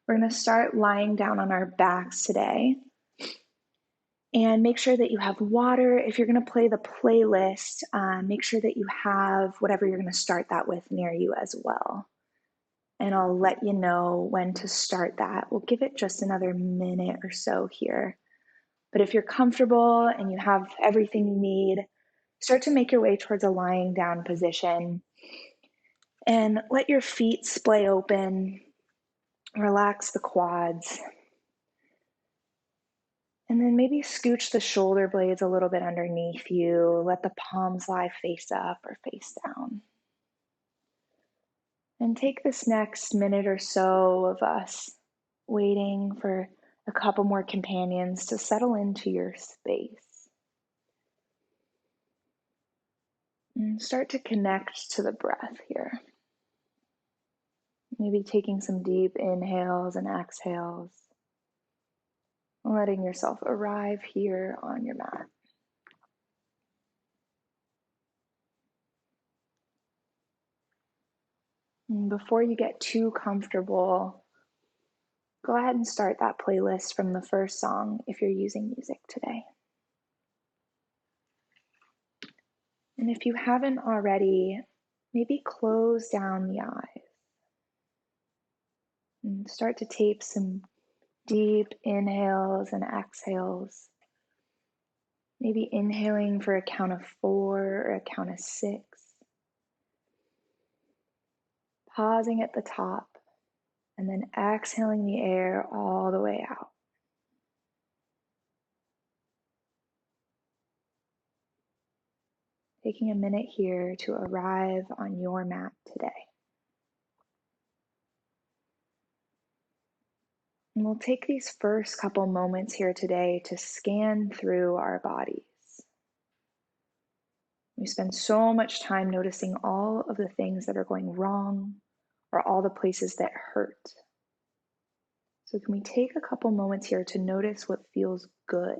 We're going to start lying down on our backs today. And make sure that you have water. If you're going to play the playlist, make sure that you have whatever you're going to start that with near you as well. And I'll let you know when to start that. We'll give it just another minute or so here. But if you're comfortable and you have everything you need, start to make your way towards a lying down position. And let your feet splay open. Relax the quads. And then maybe scooch the shoulder blades a little bit underneath you. Let the palms lie face up or face down. And take this next minute or so of us waiting for a couple more companions to settle into your space. And start to connect to the breath here. Maybe taking some deep inhales and exhales. Letting yourself arrive here on your mat. And before you get too comfortable, go ahead and start that playlist from the first song if you're using music today. And if you haven't already, maybe close down the eyes and start to take some deep inhales and exhales. Maybe inhaling for a count of 4 or a count of 6. Pausing at the top and then exhaling the air all the way out. Taking a minute here to arrive on your mat today. And we'll take these first couple moments here today to scan through our bodies. We spend so much time noticing all of the things that are going wrong or all the places that hurt. So can we take a couple moments here to notice what feels good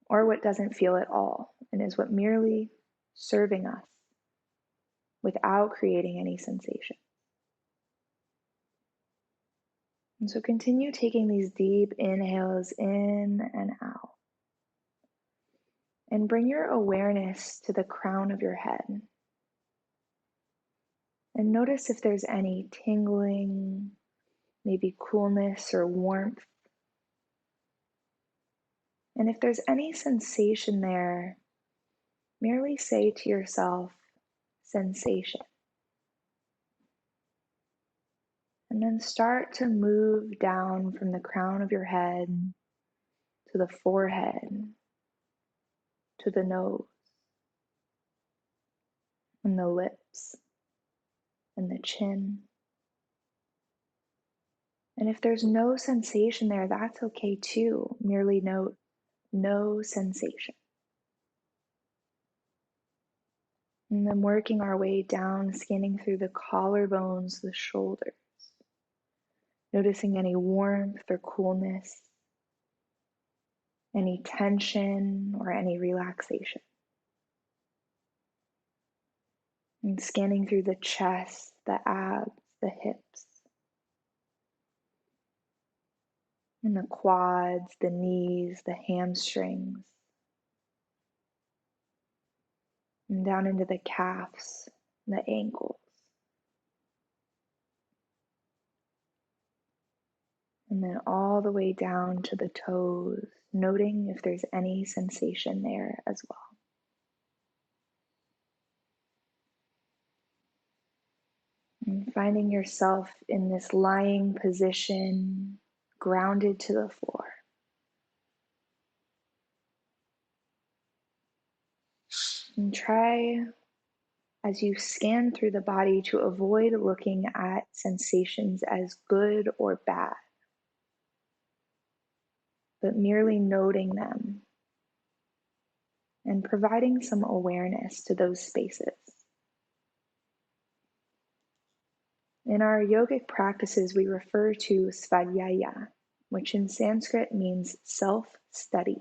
or what doesn't feel at all and is what merely serving us without creating any sensation. And so continue taking these deep inhales in and out. And bring your awareness to the crown of your head. And notice if there's any tingling, maybe coolness or warmth. And if there's any sensation there, merely say to yourself, sensation. And then start to move down from the crown of your head to the forehead, to the nose, and the lips, and the chin. And if there's no sensation there, that's okay too. Merely note no sensation. And then working our way down, scanning through the collarbones, the shoulders, noticing any warmth or coolness, any tension or any relaxation. And scanning through the chest, the abs, the hips, and the quads, the knees, the hamstrings, and down into the calves, the ankles. And then all the way down to the toes, noting if there's any sensation there as well. And finding yourself in this lying position, grounded to the floor. And try, as you scan through the body, to avoid looking at sensations as good or bad, but merely noting them and providing some awareness to those spaces. In our yogic practices, we refer to svadhyaya, which in Sanskrit means self-study.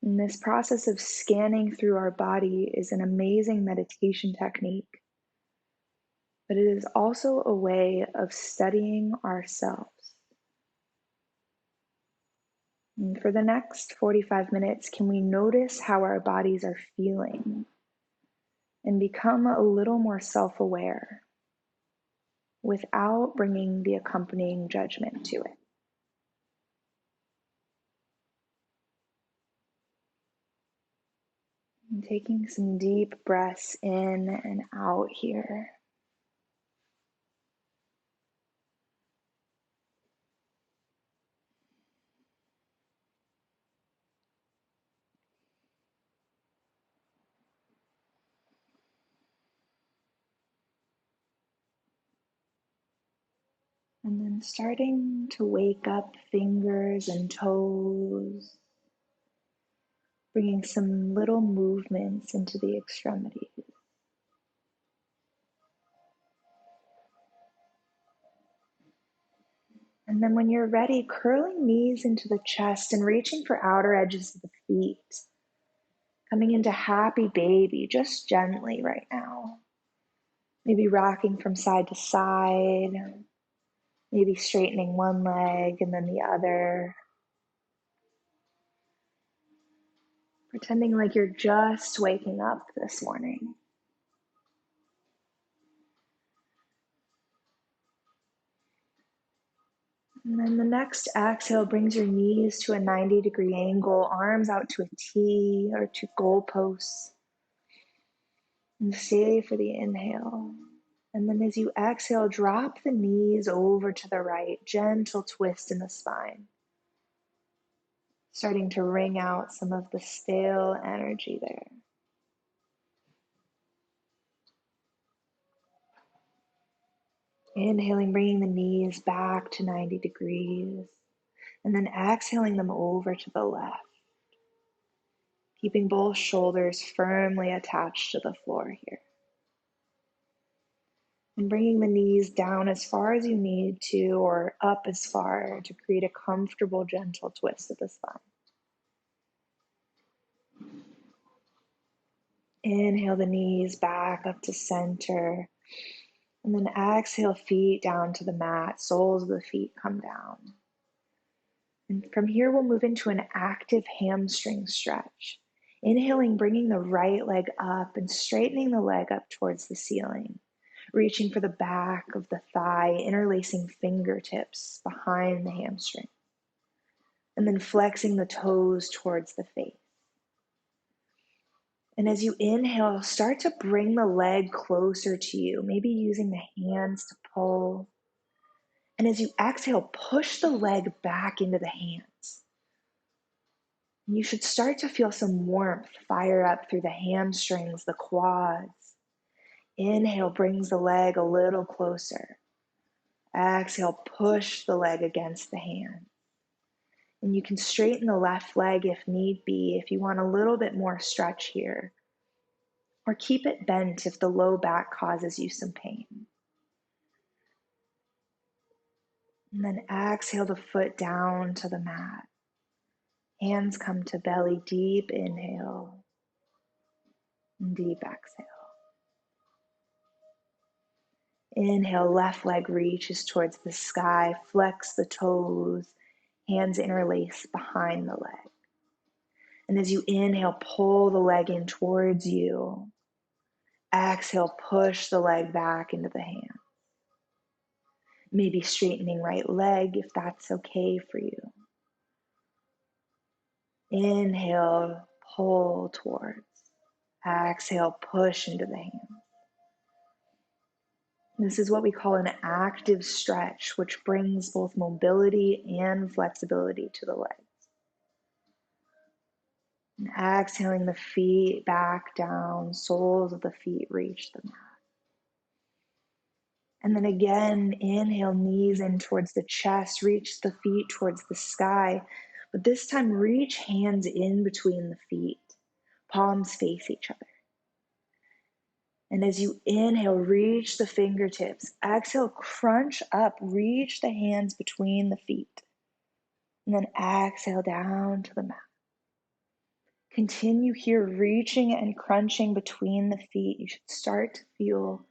And this process of scanning through our body is an amazing meditation technique but it is also a way of studying ourselves. And for the next 45 minutes, can we notice how our bodies are feeling and become a little more self-aware without bringing the accompanying judgment to it? And taking some deep breaths in and out here. And then starting to wake up fingers and toes, bringing some little movements into the extremities. And then when you're ready, curling knees into the chest and reaching for outer edges of the feet. Coming into happy baby, just gently right now. Maybe rocking from side to side, maybe straightening one leg and then the other. Pretending like you're just waking up this morning. And then the next exhale brings your knees to a 90-degree angle, arms out to a T or to goalposts. And stay for the inhale. And then as you exhale, drop the knees over to the right, gentle twist in the spine. Starting to wring out some of the stale energy there. Inhaling, bringing the knees back to 90 degrees. And then exhaling them over to the left. Keeping both shoulders firmly attached to the floor here. And bringing the knees down as far as you need to, or up as far to create a comfortable, gentle twist of the spine. Inhale the knees back up to center. And then exhale, feet down to the mat. Soles of the feet come down. And from here, we'll move into an active hamstring stretch. Inhaling, bringing the right leg up and straightening the leg up towards the ceiling. Reaching for the back of the thigh, interlacing fingertips behind the hamstring. And then flexing the toes towards the face. And as you inhale, start to bring the leg closer to you, maybe using the hands to pull. And as you exhale, push the leg back into the hands. And you should start to feel some warmth fire up through the hamstrings, the quads. Inhale brings the leg a little closer. Exhale, push the leg against the hand. And you can straighten the left leg if need be, if you want a little bit more stretch here. Or keep it bent if the low back causes you some pain. And then exhale the foot down to the mat. Hands come to belly, deep inhale, and deep exhale. Inhale, left leg reaches towards the sky, flex the toes, hands interlace behind the leg. And as you inhale, pull the leg in towards you. Exhale, push the leg back into the hand. Maybe straightening right leg if that's okay for you. Inhale, pull towards. Exhale, push into the hand. This is what we call an active stretch, which brings both mobility and flexibility to the legs. And exhaling the feet back down, soles of the feet reach the mat. And then again, inhale, knees in towards the chest, reach the feet towards the sky. But this time, reach hands in between the feet, palms face each other. And as you inhale, reach the fingertips. Exhale, crunch up, reach the hands between the feet. And then exhale down to the mat. Continue here, reaching and crunching between the feet. You should start to feel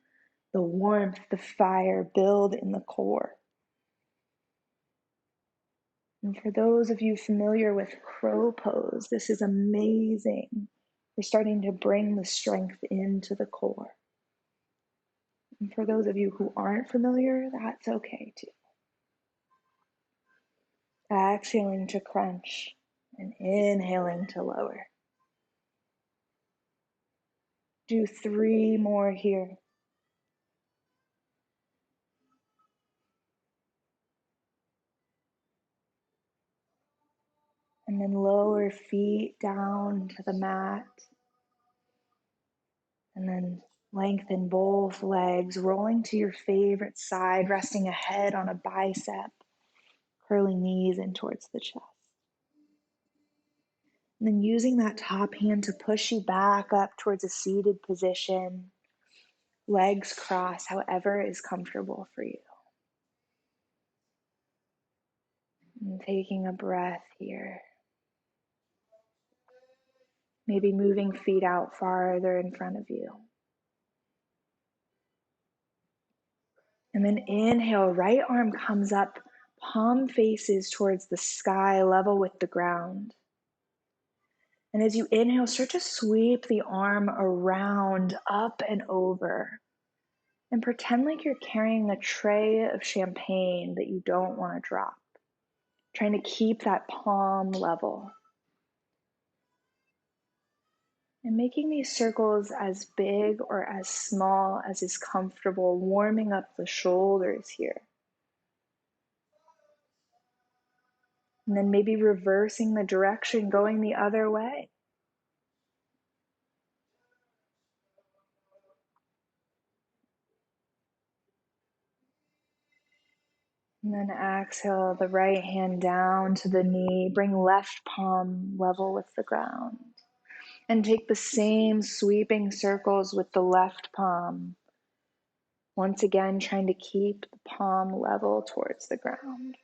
the warmth, the fire build in the core. And for those of you familiar with crow pose, this is amazing. We're starting to bring the strength into the core. And for those of you who aren't familiar, that's okay too. Exhaling to crunch and inhaling to lower. Do 3 more here. And then lower feet down to the mat. And then lengthen both legs, rolling to your favorite side, resting a head on a bicep, curling knees in towards the chest. And then using that top hand to push you back up towards a seated position, legs cross, however is comfortable for you. And taking a breath here. Maybe moving feet out farther in front of you. And then inhale, right arm comes up, palm faces towards the sky, level with the ground. And as you inhale, start to sweep the arm around, up and over. And pretend like you're carrying a tray of champagne that you don't want to drop. Trying to keep that palm level. And making these circles as big or as small as is comfortable, warming up the shoulders here. And then maybe reversing the direction, going the other way. And then exhale the right hand down to the knee. Bring left palm level with the ground. And take the same sweeping circles with the left palm. Once again, trying to keep the palm level towards the ground.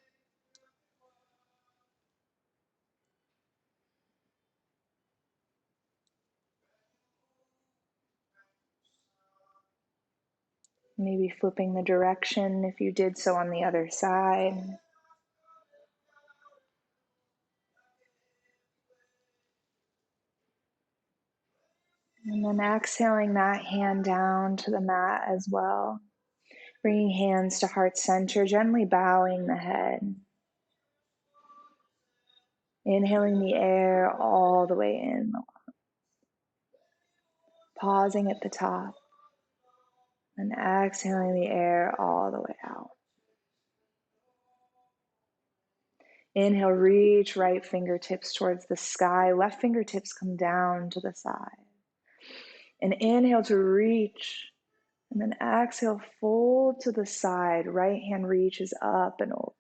Maybe flipping the direction if you did so on the other side. And then exhaling that hand down to the mat as well. Bringing hands to heart center, gently bowing the head. Inhaling the air all the way in. Pausing at the top. And exhaling the air all the way out. Inhale, reach right fingertips towards the sky. Left fingertips come down to the side. And inhale to reach. And then exhale, fold to the side. Right hand reaches up and over.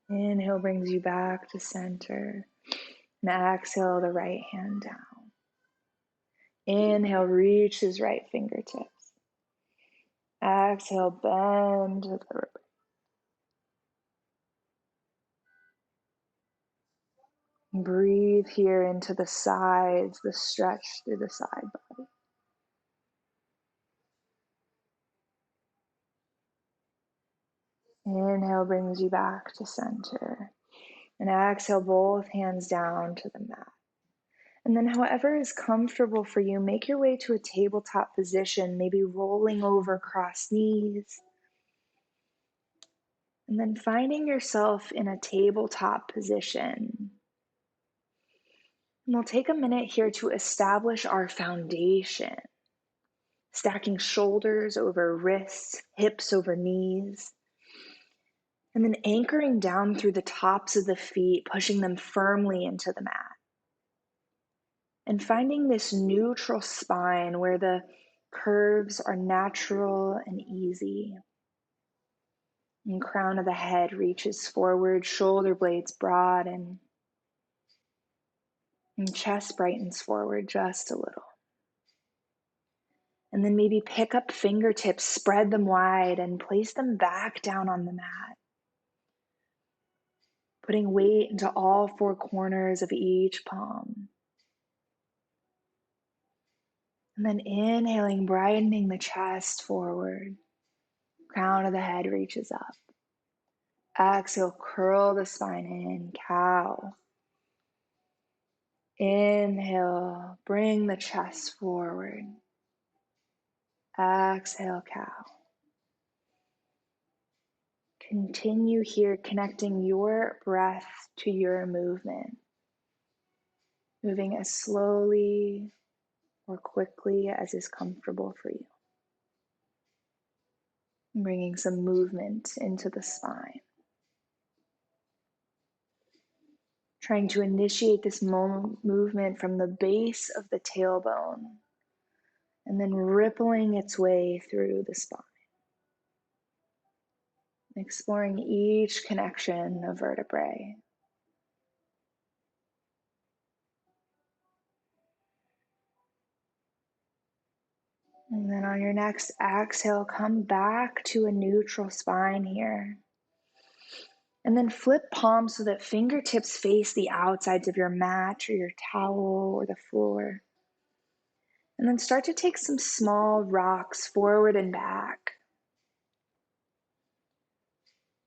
Inhale brings you back to center. And exhale the right hand down. Inhale, reaches right fingertips. Exhale, bend to the right. Breathe here into the sides, the stretch through the side body. Inhale brings you back to center. And exhale, both hands down to the mat. And then however is comfortable for you, make your way to a tabletop position, maybe rolling over crossed knees. And then finding yourself in a tabletop position. And we'll take a minute here to establish our foundation. Stacking shoulders over wrists, hips over knees. And then anchoring down through the tops of the feet, pushing them firmly into the mat. And finding this neutral spine where the curves are natural and easy. And crown of the head reaches forward, shoulder blades broaden. And chest brightens forward just a little. And then maybe pick up fingertips, spread them wide, and place them back down on the mat. Putting weight into all 4 corners of each palm. And then inhaling, brightening the chest forward. Crown of the head reaches up. Exhale, curl the spine in, cow. Inhale, bring the chest forward. Exhale, cow. Continue here, connecting your breath to your movement. Moving as slowly or quickly as is comfortable for you. Bringing some movement into the spine. Trying to initiate this movement from the base of the tailbone and then rippling its way through the spine. Exploring each connection of vertebrae. And then on your next exhale, come back to a neutral spine here. And then flip palms so that fingertips face the outsides of your mat or your towel or the floor. And then start to take some small rocks forward and back.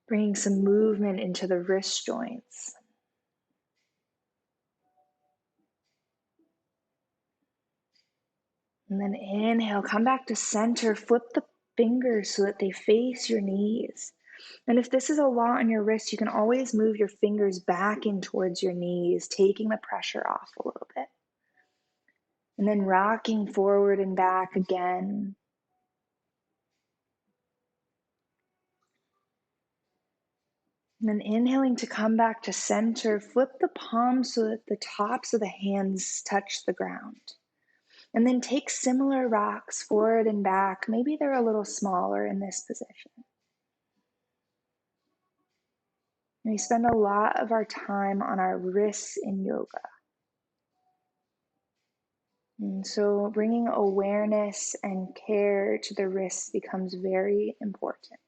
Bringing some movement into the wrist joints. And then inhale, come back to center, flip the fingers so that they face your knees. And if this is a lot on your wrist, you can always move your fingers back in towards your knees, taking the pressure off a little bit. And then rocking forward and back again. And then inhaling to come back to center, flip the palms so that the tops of the hands touch the ground. And then take similar rocks forward and back. Maybe they're a little smaller in this position. We spend a lot of our time on our wrists in yoga. And so bringing awareness and care to the wrists becomes very important.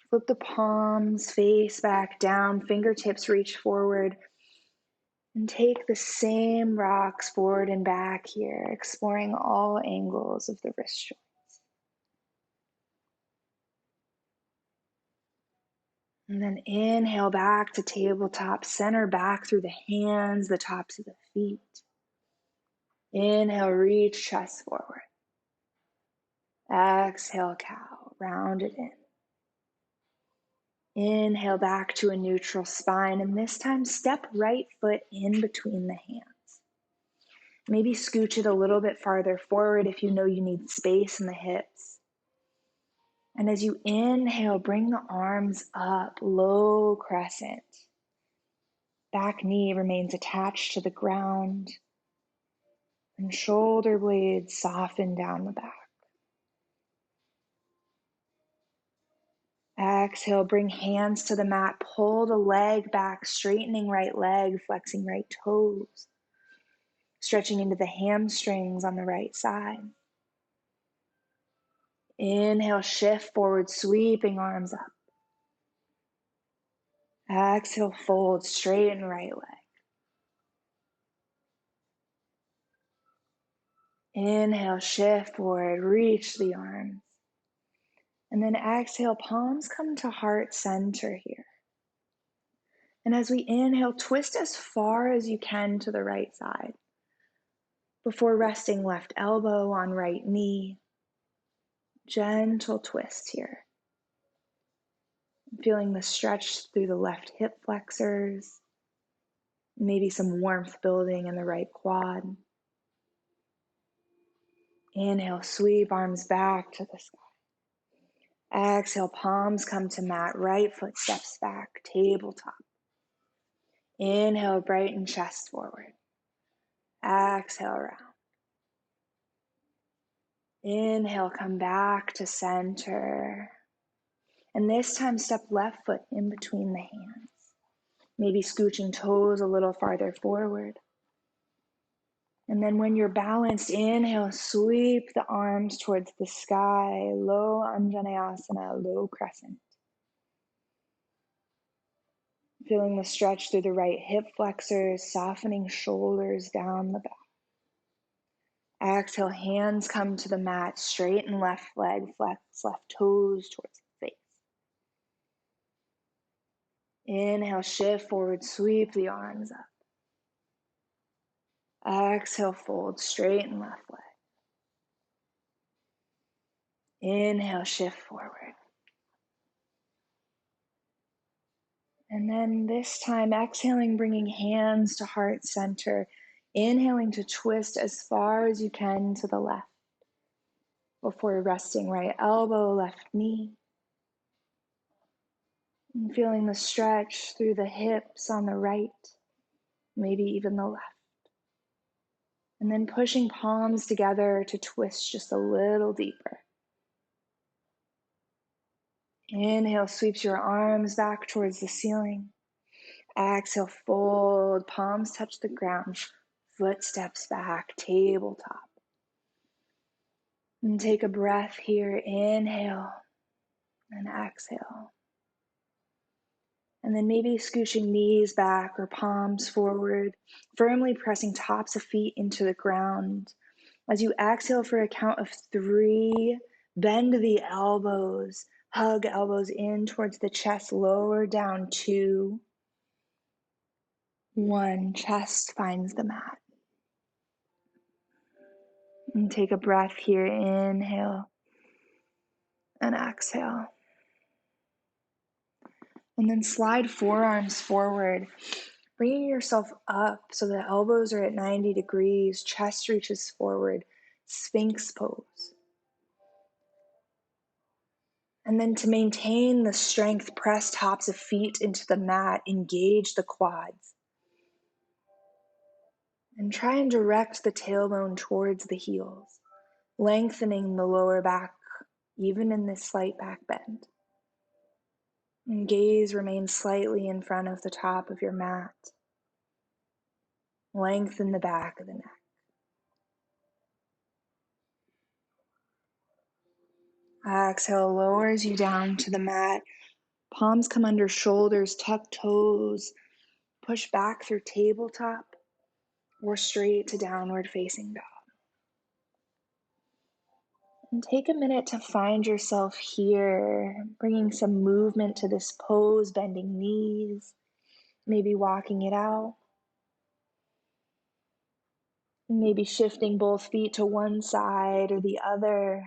Flip the palms, face back down, fingertips reach forward. And take the same rocks forward and back here, exploring all angles of the wrist joint. And then inhale back to tabletop, center back through the hands, the tops of the feet. Inhale, reach chest forward. Exhale, cow, round it in. Inhale back to a neutral spine, and this time step right foot in between the hands. Maybe scooch it a little bit farther forward if you know you need space in the hips. And as you inhale, bring the arms up, low crescent. Back knee remains attached to the ground, and shoulder blades soften down the back. Exhale, bring hands to the mat, pull the leg back, straightening right leg, flexing right toes, stretching into the hamstrings on the right side. Inhale, shift forward, sweeping arms up. Exhale, fold, straighten right leg. Inhale, shift forward, reach the arms. And then exhale, palms come to heart center here. And as we inhale, twist as far as you can to the right side before resting left elbow on right knee. Gentle twist here. Feeling the stretch through the left hip flexors, maybe some warmth building in the right quad. Inhale, sweep arms back to the sky. Exhale, palms come to mat, right foot steps back, tabletop. Inhale, brighten chest forward. Exhale, round. Inhale, come back to center. And this time, step left foot in between the hands. Maybe scooching toes a little farther forward. And then when you're balanced, inhale, sweep the arms towards the sky, low Anjaneyasana, low crescent. Feeling the stretch through the right hip flexors, softening shoulders down the back. Exhale, hands come to the mat, straighten left leg, flex left toes towards the face. Inhale, shift forward, sweep the arms up. Exhale, fold, straighten left leg. Inhale, shift forward. And then this time, exhaling, bringing hands to heart center. Inhaling to twist as far as you can to the left before resting right elbow, left knee. And feeling the stretch through the hips on the right, maybe even the left. And then pushing palms together to twist just a little deeper. Inhale, sweeps your arms back towards the ceiling. Exhale, fold, palms touch the ground, footsteps back, tabletop. And take a breath here, inhale and exhale. And then maybe scooching knees back or palms forward, firmly pressing tops of feet into the ground. As you exhale for a count of 3, bend the elbows, hug elbows in towards the chest, lower down 2, 1, chest finds the mat. And take a breath here, inhale and exhale. And then slide forearms forward, bringing yourself up so the elbows are at 90 degrees, chest reaches forward, Sphinx pose. And then to maintain the strength, press tops of feet into the mat, engage the quads. And try and direct the tailbone towards the heels, lengthening the lower back, even in this slight back bend. And gaze remains slightly in front of the top of your mat. Lengthen the back of the neck. Exhale lowers you down to the mat. Palms come under shoulders, tuck toes, push back through tabletop or straight to downward facing dog. And take a minute to find yourself here, bringing some movement to this pose, bending knees, maybe walking it out. Maybe shifting both feet to one side or the other.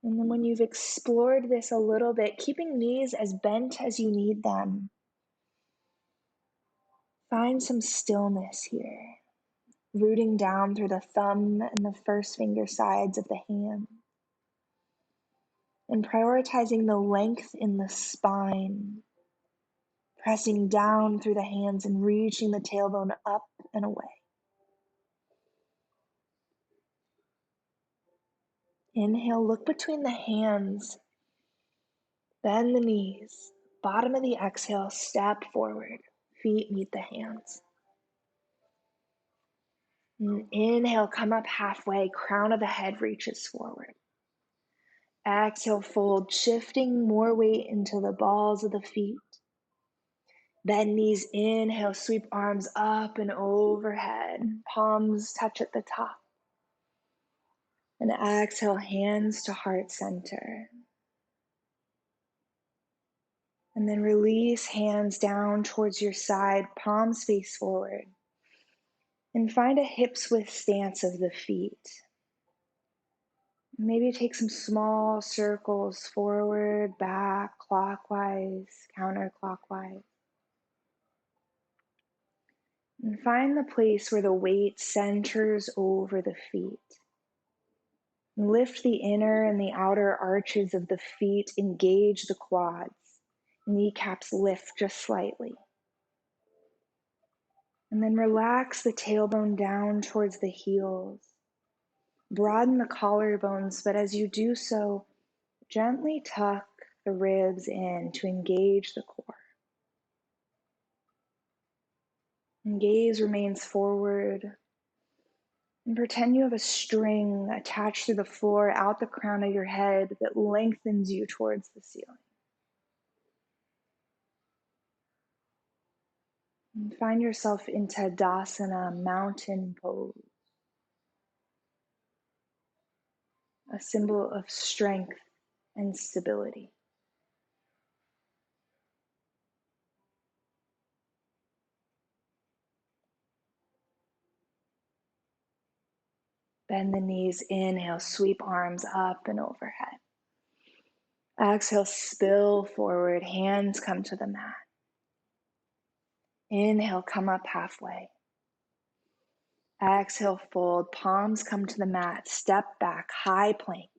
And then when you've explored this a little bit, keeping knees as bent as you need them, find some stillness here, rooting down through the thumb and the first finger sides of the hand, and prioritizing the length in the spine, pressing down through the hands and reaching the tailbone up and away. Inhale, look between the hands, bend the knees, bottom of the exhale, step forward, feet meet the hands. And inhale, come up halfway, crown of the head reaches forward. Exhale, fold, shifting more weight into the balls of the feet. Bend knees, inhale, sweep arms up and overhead. Palms touch at the top. And exhale, hands to heart center. And then release hands down towards your side, palms face forward. And find a hips width stance of the feet. Maybe take some small circles forward, back, clockwise, counterclockwise. And find the place where the weight centers over the feet. Lift the inner and the outer arches of the feet, engage the quads. Kneecaps lift just slightly. And then relax the tailbone down towards the heels. Broaden the collarbones, but as you do so, gently tuck the ribs in to engage the core. And gaze remains forward. And pretend you have a string attached to the floor out the crown of your head that lengthens you towards the ceiling. And find yourself in Tadasana, mountain pose, a symbol of strength and stability. Bend the knees, inhale, sweep arms up and overhead. Exhale, spill forward, hands come to the mat. Inhale, come up halfway. Exhale, fold, palms come to the mat, step back, high plank.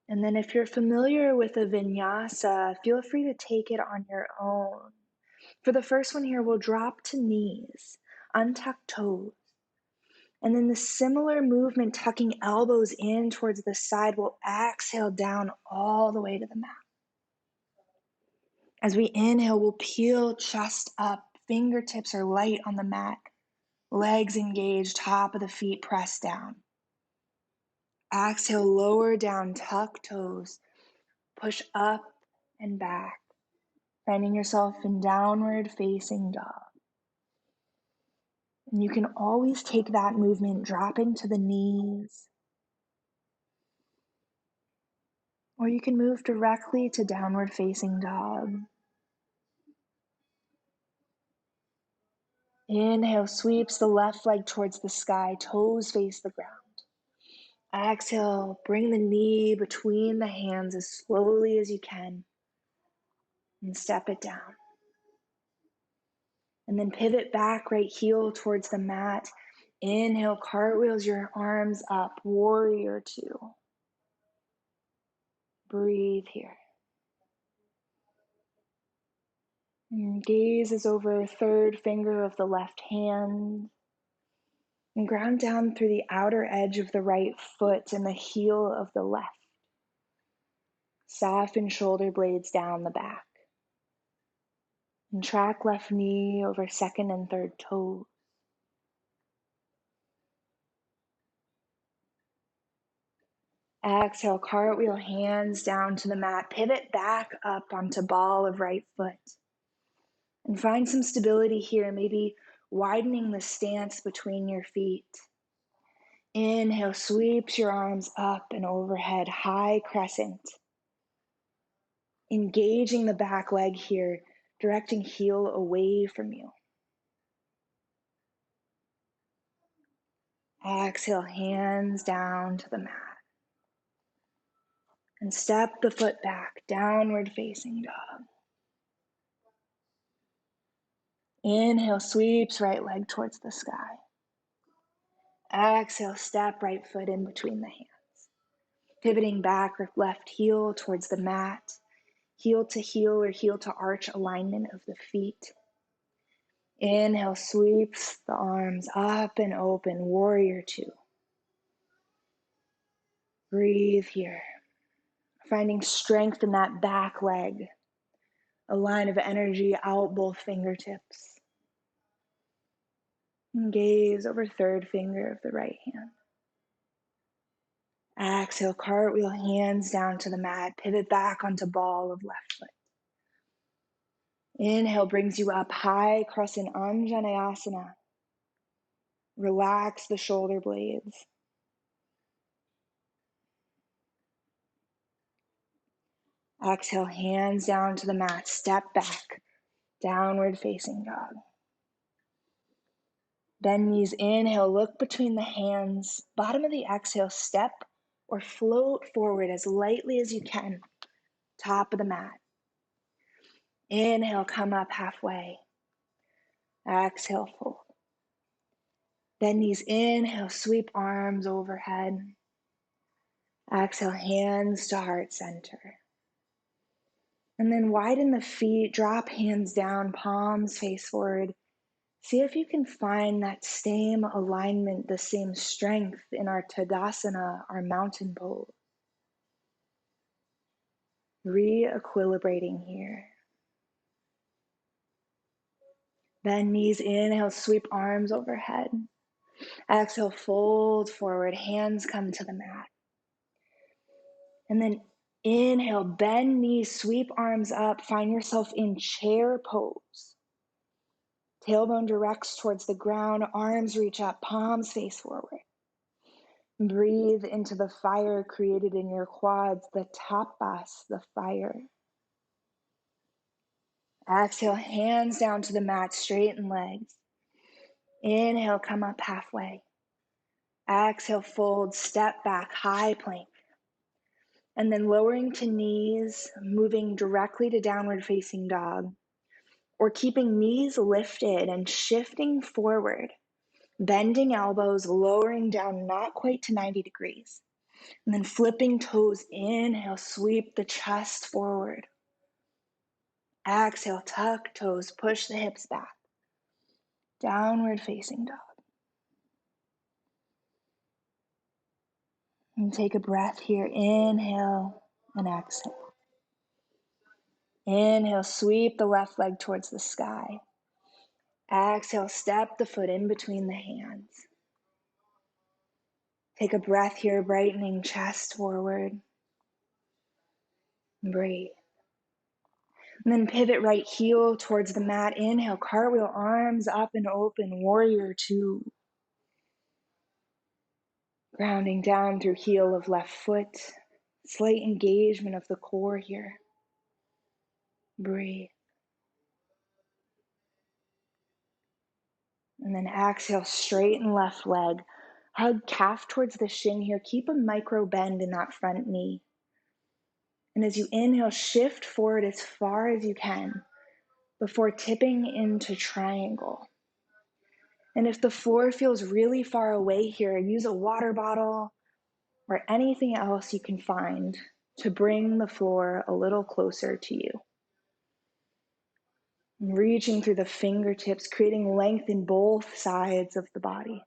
And then if you're familiar with a vinyasa, feel free to take it on your own. For the first one here, we'll drop to knees, untuck toes. And then the similar movement, tucking elbows in towards the side, we'll exhale down all the way to the mat. As we inhale, we'll peel chest up, fingertips are light on the mat, legs engaged, top of the feet pressed down. Exhale, lower down, tuck toes, push up and back, finding yourself in downward facing dog. And you can always take that movement, dropping to the knees, or you can move directly to downward facing dog. Inhale, sweeps the left leg towards the sky, toes face the ground. Exhale, bring the knee between the hands as slowly as you can and step it down. And then pivot back, right heel towards the mat. Inhale, cartwheels your arms up, warrior two. Breathe here. And gaze is over third finger of the left hand. And ground down through the outer edge of the right foot and the heel of the left. Soften shoulder blades down the back. And track left knee over second and third toes. Exhale, cartwheel hands down to the mat. Pivot back up onto ball of right foot. And find some stability here, maybe widening the stance between your feet. Inhale, sweeps your arms up and overhead, high crescent. Engaging the back leg here, directing heel away from you. Exhale, hands down to the mat. And step the foot back, downward facing dog. Inhale, sweeps right leg towards the sky. Exhale, step right foot in between the hands. Pivoting back with left heel towards the mat. Heel to heel or heel to arch alignment of the feet. Inhale, sweeps the arms up and open, warrior two. Breathe here. Finding strength in that back leg. A line of energy out both fingertips. And gaze over third finger of the right hand. Exhale, cartwheel hands down to the mat. Pivot back onto ball of left foot. Inhale brings you up, high crescent Anjaneyasana. Relax the shoulder blades. Exhale, hands down to the mat. Step back, downward facing dog. Bend knees, inhale, look between the hands. Bottom of the exhale, step or float forward as lightly as you can. Top of the mat. Inhale, come up halfway. Exhale, fold. Bend knees, inhale, sweep arms overhead. Exhale, hands to heart center. And then widen the feet, drop hands down, palms face forward. See if you can find that same alignment, the same strength in our Tadasana, our mountain pose. Re-equilibrating here. Bend knees, inhale, sweep arms overhead. Exhale, fold forward, hands come to the mat. And then inhale, bend knees, sweep arms up, find yourself in chair pose. Tailbone directs towards the ground, arms reach up, palms face forward. Breathe into the fire created in your quads, the tapas, the fire. Exhale, hands down to the mat, straighten legs. Inhale, come up halfway. Exhale, fold, step back, high plank. And then lowering to knees, moving directly to downward facing dog, or keeping knees lifted and shifting forward, bending elbows, lowering down not quite to 90 degrees. And then flipping toes, inhale, sweep the chest forward. Exhale, tuck toes, push the hips back. Downward facing dog. And take a breath here. Inhale and exhale. Inhale, sweep the left leg towards the sky. Exhale, step the foot in between the hands. Take a breath here, brightening chest forward. Breathe. And then pivot right heel towards the mat. Inhale, cartwheel, arms up and open, warrior two. Grounding down through heel of left foot. Slight engagement of the core here. Breathe. And then exhale, straighten left leg. Hug calf towards the shin here. Keep a micro bend in that front knee. And as you inhale, shift forward as far as you can before tipping into triangle. And if the floor feels really far away here, use a water bottle or anything else you can find to bring the floor a little closer to you. Reaching through the fingertips, creating length in both sides of the body.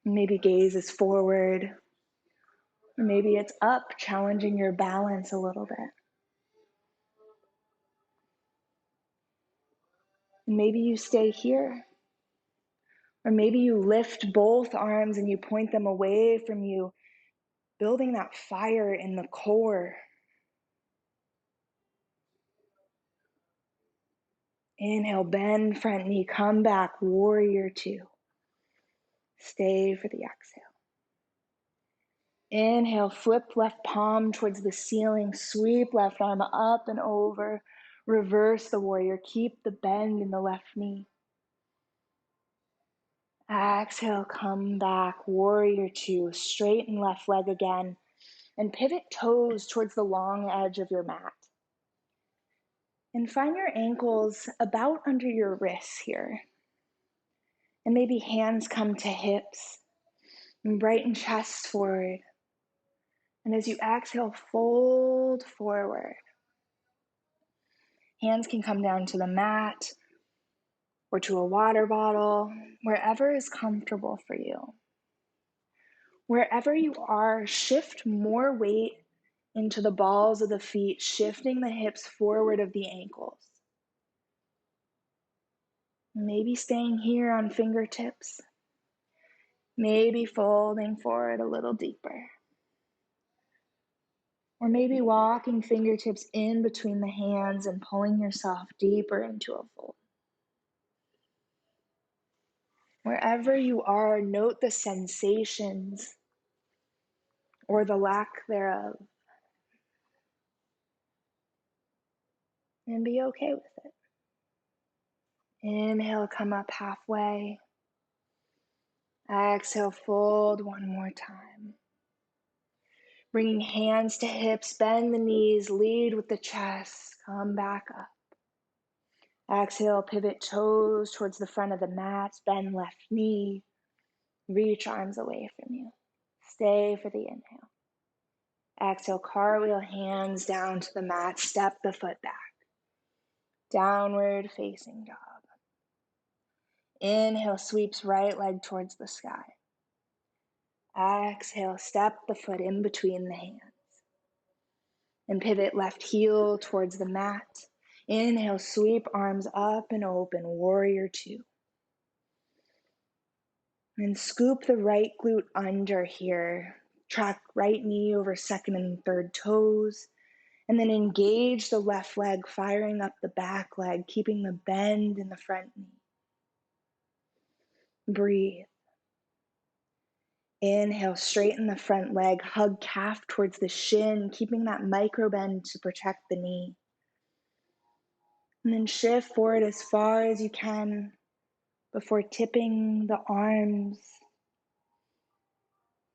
Maybe gaze is forward, or maybe it's up, challenging your balance a little bit. And maybe you stay here, or maybe you lift both arms and you point them away from you, building that fire in the core. Inhale, bend front knee, come back, warrior two. Stay for the exhale. Inhale, flip left palm towards the ceiling, sweep left arm up and over, reverse the warrior, keep the bend in the left knee. Exhale, come back, warrior two, straighten left leg again, and pivot toes towards the long edge of your mat. And find your ankles about under your wrists here. And maybe hands come to hips, and brighten chest forward. And as you exhale, fold forward. Hands can come down to the mat or to a water bottle, wherever is comfortable for you. Wherever you are, shift more weight into the balls of the feet, shifting the hips forward of the ankles. Maybe staying here on fingertips, maybe folding forward a little deeper. Or maybe walking fingertips in between the hands and pulling yourself deeper into a fold. Wherever you are, note the sensations or the lack thereof, and be okay with it. Inhale, come up halfway. Exhale, fold one more time. Bringing hands to hips, bend the knees, lead with the chest, come back up. Exhale, pivot toes towards the front of the mat, bend left knee, reach arms away from you. Stay for the inhale. Exhale, cartwheel, hands down to the mat, step the foot back. Downward facing dog. Inhale, sweeps right leg towards the sky. Exhale, step the foot in between the hands. And pivot left heel towards the mat. Inhale, sweep arms up and open, warrior two. And scoop the right glute under here. Track right knee over second and third toes. And then engage the left leg, firing up the back leg, keeping the bend in the front knee. Breathe. Inhale, straighten the front leg, hug calf towards the shin, keeping that micro bend to protect the knee. And then shift forward as far as you can before tipping the arms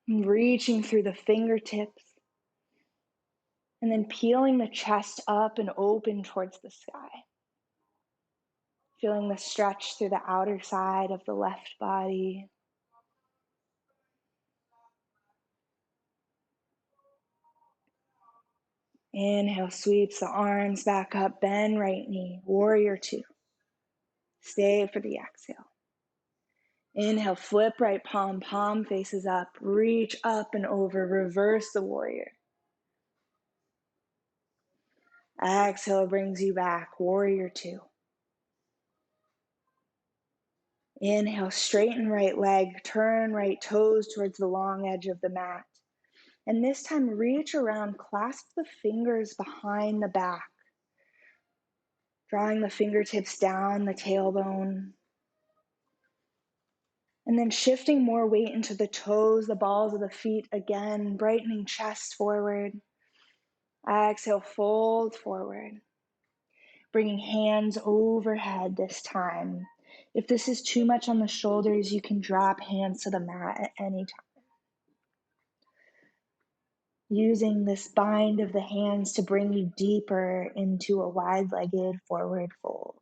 and reaching through the fingertips. And then peeling the chest up and open towards the sky. Feeling the stretch through the outer side of the left body. Inhale, sweeps the arms back up, bend right knee, warrior two. Stay for the exhale. Inhale, flip right palm, palm faces up, reach up and over, reverse the warrior. Exhale brings you back, warrior two. Inhale, straighten right leg, turn right toes towards the long edge of the mat. And this time, reach around, clasp the fingers behind the back, drawing the fingertips down the tailbone. And then shifting more weight into the toes, the balls of the feet again, brightening chest forward. Exhale, fold forward. Bringing hands overhead this time. If this is too much on the shoulders, you can drop hands to the mat at any time. Using this bind of the hands to bring you deeper into a wide-legged forward fold.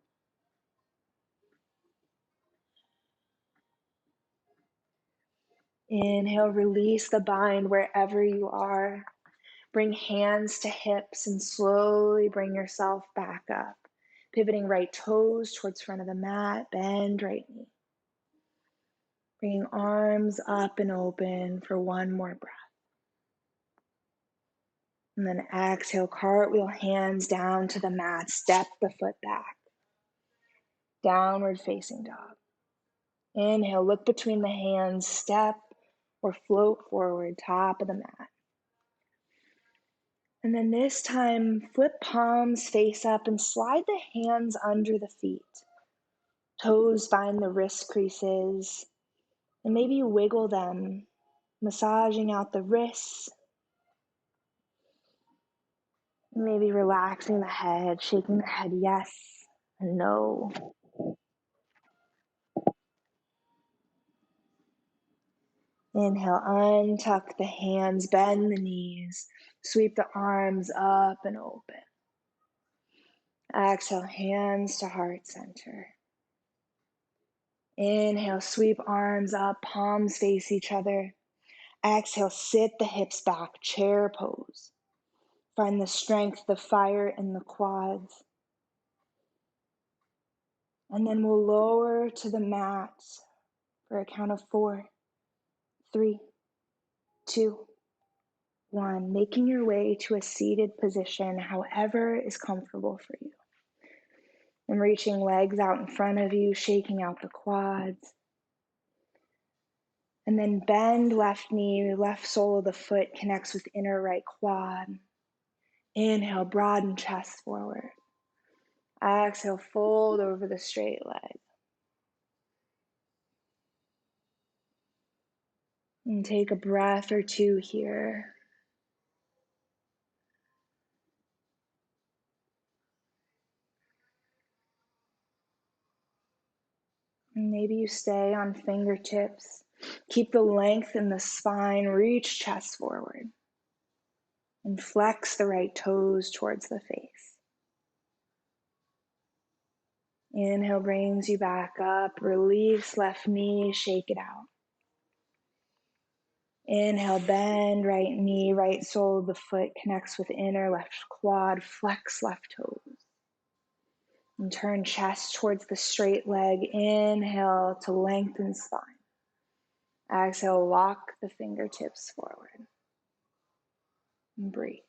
Inhale, release the bind wherever you are. Bring hands to hips and slowly bring yourself back up. Pivoting right toes towards front of the mat, bend right knee. Bringing arms up and open for one more breath. And then exhale, cartwheel hands down to the mat, step the foot back. Downward facing dog. Inhale, look between the hands, step or float forward, top of the mat. And then this time, flip palms face up and slide the hands under the feet. Toes find the wrist creases, and maybe wiggle them, massaging out the wrists. Maybe relaxing the head, shaking the head yes and no. Inhale, untuck the hands, bend the knees, sweep the arms up and open. Exhale, hands to heart center. Inhale, sweep arms up, palms face each other. Exhale, sit the hips back, chair pose. Find the strength, the fire in the quads. And then we'll lower to the mat for a count of 4, 3, 2, 1. Making your way to a seated position, however is comfortable for you. And reaching legs out in front of you, shaking out the quads. And then bend left knee, left sole of the foot connects with inner right quad. Inhale, broaden chest forward. Exhale, fold over the straight leg. And take a breath or two here. And maybe you stay on fingertips. Keep the length in the spine, reach chest forward. And flex the right toes towards the face. Inhale brings you back up. Release left knee, shake it out. Inhale, bend right knee, right sole of the foot connects with inner left quad, flex left toes. And turn chest towards the straight leg. Inhale to lengthen spine. Exhale, walk the fingertips forward. And breathe.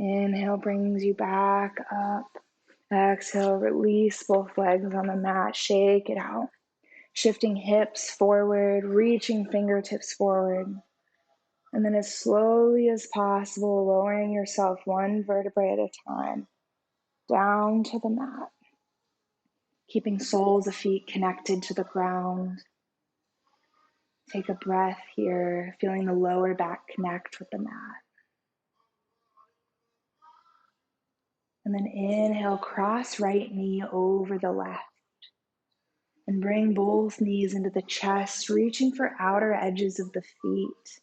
Inhale brings you back up. Exhale, release both legs on the mat. Shake it out. Shifting hips forward, reaching fingertips forward. And then as slowly as possible, lowering yourself one vertebrae at a time down to the mat. Keeping soles of feet connected to the ground. Take a breath here, feeling the lower back connect with the mat. And then inhale, cross right knee over the left. And bring both knees into the chest, reaching for outer edges of the feet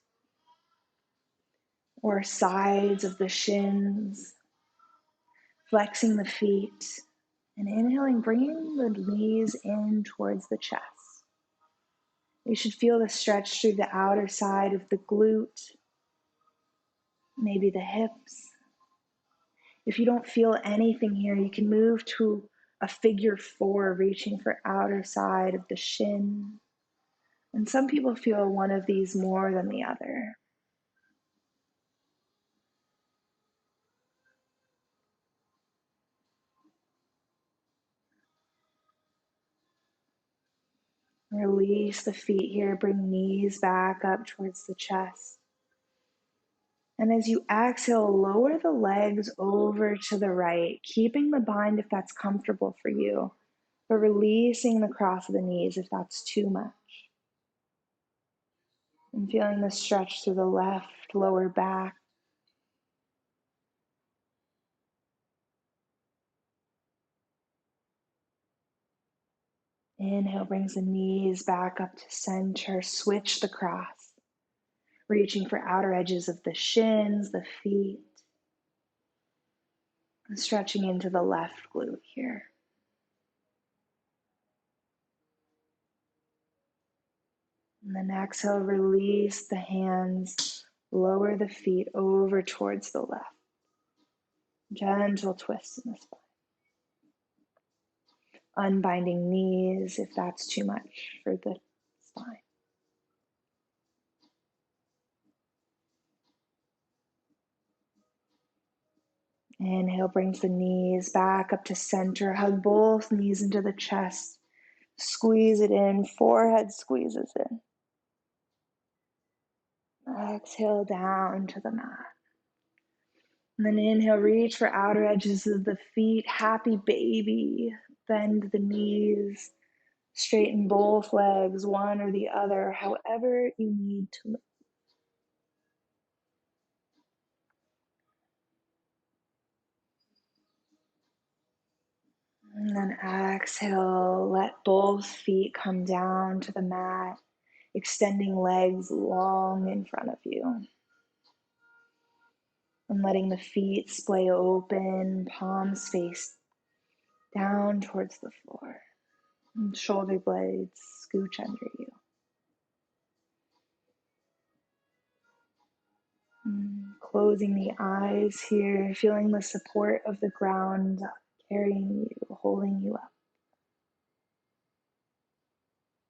or sides of the shins. Flexing the feet. And inhaling, bringing the knees in towards the chest. You should feel the stretch through the outer side of the glute, maybe the hips. If you don't feel anything here, you can move to a figure four, reaching for outer side of the shin. And some people feel one of these more than the other. Release the feet here, bring knees back up towards the chest. And as you exhale, lower the legs over to the right, keeping the bind if that's comfortable for you, but releasing the cross of the knees if that's too much. And feeling the stretch through the left lower back. Inhale brings the knees back up to center. Switch the cross, reaching for outer edges of the shins, the feet, and stretching into the left glute here. And then exhale, release the hands, lower the feet over towards the left. Gentle twist in the spine. Unbinding knees if that's too much for the spine. Inhale brings the knees back up to center. Hug both knees into the chest. Squeeze it in. Forehead squeezes in. Exhale down to the mat. And then inhale, reach for outer edges of the feet. Happy baby. Bend the knees. Straighten both legs, one or the other, however you need to move. And then exhale, let both feet come down to the mat, extending legs long in front of you. And letting the feet splay open, palms face down towards the floor. And shoulder blades scooch under you. Closing the eyes here, feeling the support of the ground carrying you, holding you up.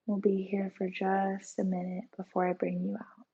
We'll be here for just a minute before I bring you out.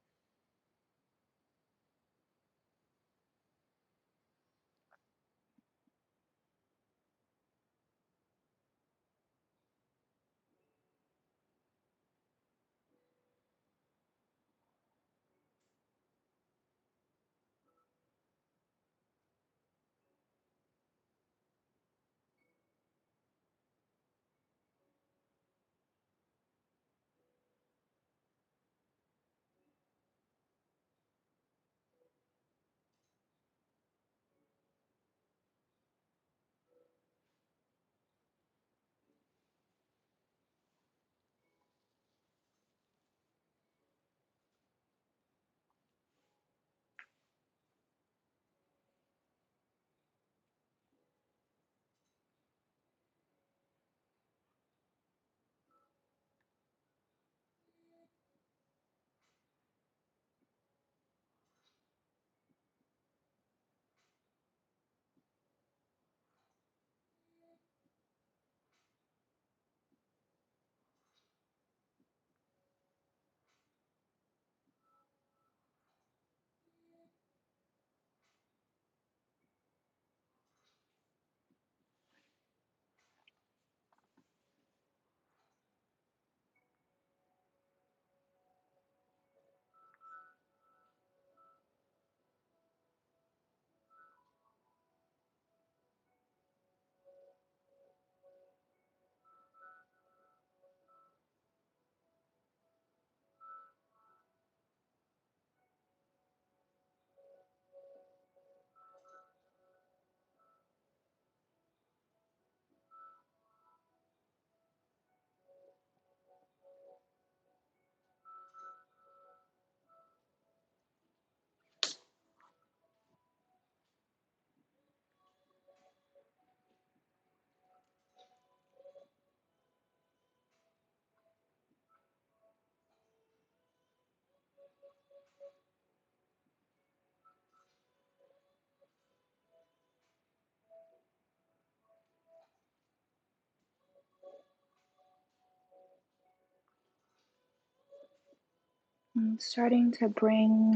And starting to bring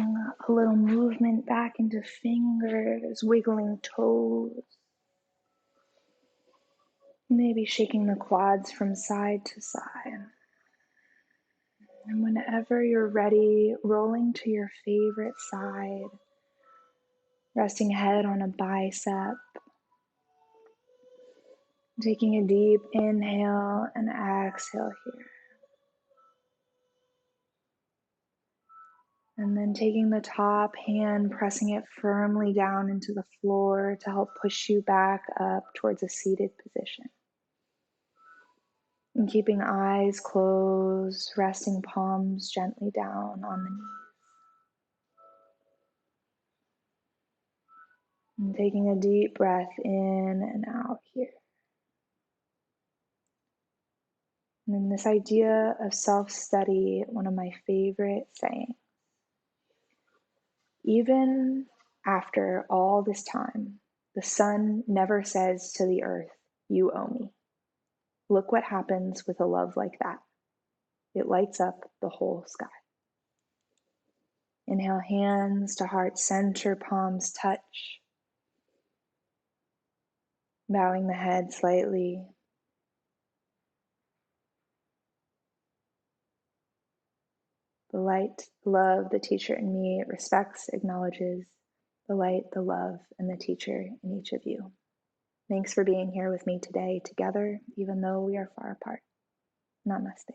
a little movement back into fingers, wiggling toes, maybe shaking the quads from side to side. And whenever you're ready, rolling to your favorite side, resting head on a bicep, taking a deep inhale and exhale here. And then taking the top hand, pressing it firmly down into the floor to help push you back up towards a seated position. And keeping eyes closed, resting palms gently down on the knees. And taking a deep breath in and out here. And then this idea of self-study, one of my favorite sayings. Even after all this time, the sun never says to the earth, "You owe me." Look what happens with a love like that. It lights up the whole sky. Inhale, hands to heart center, palms touch. Bowing the head slightly. The light, the love, the teacher in me respects, acknowledges the light, the love, and the teacher in each of you. Thanks for being here with me today together, even though we are far apart. Namaste.